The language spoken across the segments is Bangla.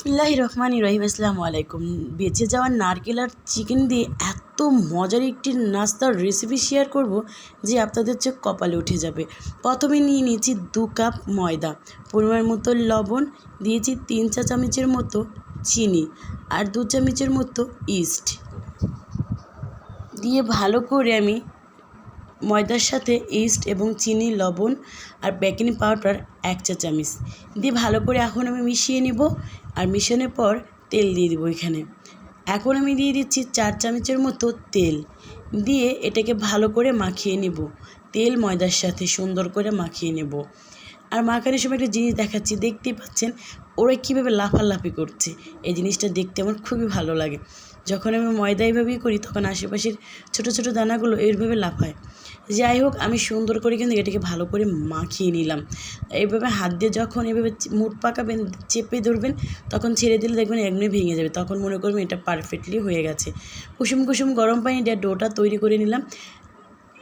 বিসমিল্লাহির রহমানির রহিম। আসসালামু আলাইকুম। বেঁচে যাওয়া নারকেল আর চিকেন দিয়ে এত মজার একটি নাস্তার রেসিপি শেয়ার করব যে আপনাদের চোখ কপালে উঠে যাবে। প্রথমে নিয়ে নিয়েছি 2 কাপ ময়দা, পরিমাণ মতো লবণ, দিয়েছি 3 চা চামচের মতো চিনি আর 2 চামচের মতো ইস্ট দিয়ে ভালো করে আমি ময়দার সাথে ইস্ট এবং চিনি, লবণ আর বেকিং পাউডার 1 চা চামচ দিয়ে ভালো করে এখন আমি মিশিয়ে নেব। আর মিশানোর পর তেল দিয়ে দেবো এখানে। এখন আমি দিয়ে দিচ্ছি 4 চামচের মতো তেল দিয়ে এটাকে ভালো করে মাখিয়ে নেব। তেল ময়দার সাথে সুন্দর করে মাখিয়ে নেব। আর মাখানোর সময় একটা জিনিস দেখাচ্ছি, দেখতেই পাচ্ছেন ওরা কীভাবে লাফালাফি করছে। এই জিনিসটা দেখতে আমার খুবই ভালো লাগে। যখন আমি ময়দা এইভাবেই করি তখন আশেপাশের ছোটো ছোটো দানাগুলো এইভাবে লাফায়। যাই হোক, আমি সুন্দর করে কিন্তু এটাকে ভালো করে মাখিয়ে নিলাম। এইভাবে হাত দিয়ে যখন এভাবে মুঠ পাকাবেন, চেপে ধরবেন, তখন ছেড়ে দিলে দেখবেন এমনি ভেঙে যাবে। তখন মনে করবেন এটা পারফেক্টলি হয়ে গেছে। কুসুম কুসুম গরম পানি দিয়ে ডোটা তৈরি করে নিলাম।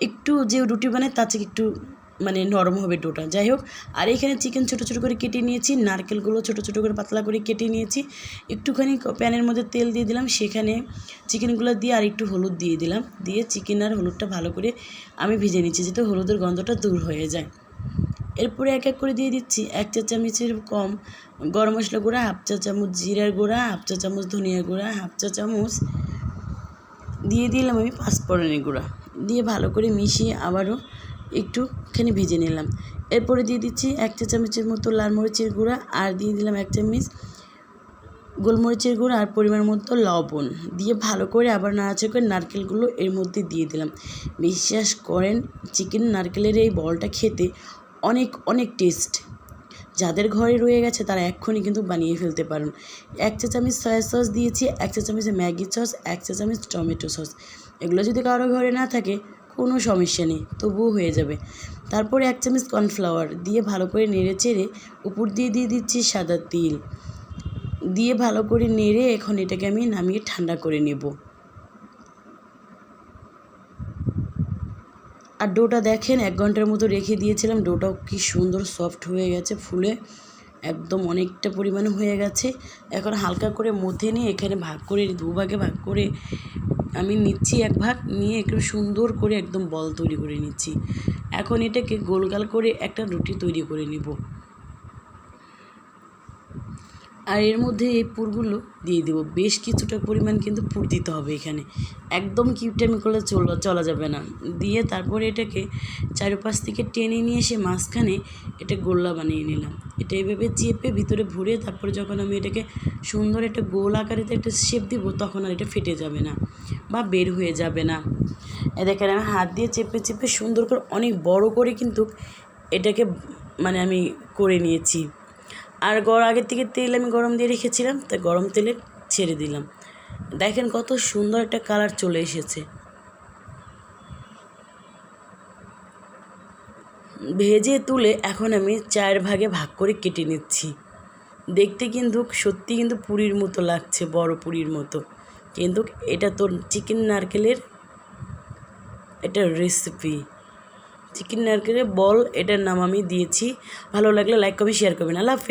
একটু যে রুটি বানায় তার থেকে একটু নরম হবে ডোটা। যাই হোক, আর এখানে চিকেন ছোটো ছোটো করে কেটে নিয়েছি, নারকেলগুলো ছোটো ছোটো করে পাতলা করে কেটে নিয়েছি। একটুখানি প্যানের মধ্যে তেল দিয়ে দিলাম, সেখানে চিকেনগুলো দিয়ে আর একটু হলুদ দিয়ে দিলাম। দিয়ে চিকেন আর হলুদটা ভালো করে আমি ভেজে নিচ্ছি যাতে হলুদের গন্ধটা দূর হয়ে যায়। এরপরে এক এক করে দিয়ে দিচ্ছি 1 চা চামচের কম গরম মশলা গুঁড়া, 1/2 চা চামচ জিরার গুঁড়া, 1/2 চা চামচ ধনিয়া গুঁড়া, 1/2 চা চামচ দিয়ে দিলাম আমি পাঁচফোড়নের গুঁড়া দিয়ে ভালো করে মিশিয়ে আবারও একটুখানি ভেজে নিলাম। এরপরে দিয়ে দিচ্ছি 1 চা চামচের মতো লাল মরিচের গুঁড়া আর দিয়ে দিলাম 1 চামচ গোলমরিচের গুঁড়া আর পরিমাণ মতো লবণ দিয়ে ভালো করে আবার নাড়াচাড়া করে নারকেলগুলো এর মধ্যে দিয়ে দিলাম। বিশ্বাস করেন, চিকেন নারকেলের এই বলটা খেতে অনেক অনেক টেস্ট। যাদের ঘরে রয়ে গেছে তারা এক্ষুনি কিন্তু বানিয়ে ফেলতে পারেন। 1 চা চামচ সয়া সস দিয়েছি, 1 চা চামচ ম্যাগি সস, 1 চা চামচ টমেটো সস। এগুলো যদি কারো ঘরে না থাকে কোনো সমস্যা নেই, তবুও হয়ে যাবে। তারপরে 1 চামচ কর্নফ্লাওয়ার দিয়ে ভালো করে নেড়ে চেড়ে উপর দিয়ে দিয়ে দিচ্ছি সাদা তিল দিয়ে ভালো করে নেড়ে এখন এটাকে আমি নামিয়ে ঠান্ডা করে নেব। আর ডোটা দেখেন 1 ঘন্টার মতো রেখে দিয়েছিলাম, ডোটাও কি সুন্দর সফট হয়ে গেছে, ফুলে একদম অনেকটা পরিমাণে হয়ে গেছে। এখন হালকা করে মধ্যে নিয়ে এখানে ভাগ করে 2 ভাগে ভাগ করে আমি নিচ্ছি। 1 ভাগ নিয়ে একটু সুন্দর করে একদম বল তৈরি করে নিচ্ছি। এখন এটাকে গোলগাল করে একটা রুটি তৈরি করে নেব। আর এর মধ্যে এই পুরগুলো দিয়ে দেবো। বেশ কিছুটা পরিমাণ কিন্তু পুর দিতে হবে এখানে, একদম কিপটামি করলে চলা যাবে না। দিয়ে তারপরে এটাকে চারপাশ থেকে টেনে নিয়ে এসে মাঝখানে এটা গোল্লা বানিয়ে নিলাম। এটা এইভাবে চেপে ভিতরে ভরে তারপরে যখন আমি এটাকে সুন্দর একটা গোল আকারেতে একটা শেপ দিব তখন আর এটা ফেটে যাবে না বা বের হয়ে যাবে না। দেখেন আমি হাত দিয়ে চেপে চেপে সুন্দর করে অনেক বড় করে কিন্তু এটাকে আমি করে নিয়েছি। আর আগের থেকে তেল আমি গরম দিয়ে রেখেছিলাম, তাই গরম তেলে ছেড়ে দিলাম। দেখেন কত সুন্দর একটা কালার চলে এসেছে। ভেজে তুলে এখন আমি 4 ভাগে ভাগ করে কেটে নিচ্ছি। দেখতে কিন্তু সত্যি কিন্তু পুরীর মতো লাগছে, বড় পুরীর মতো। কিন্তু এটা তো চিকেন নারকেলের এটা রেসিপি, চিকেন নারকেলের বল, এটার নাম আমি দিয়েছি। ভালো লাগলে লাইক কমেন্ট শেয়ার করবেন। আল্লাহ হাফেজ।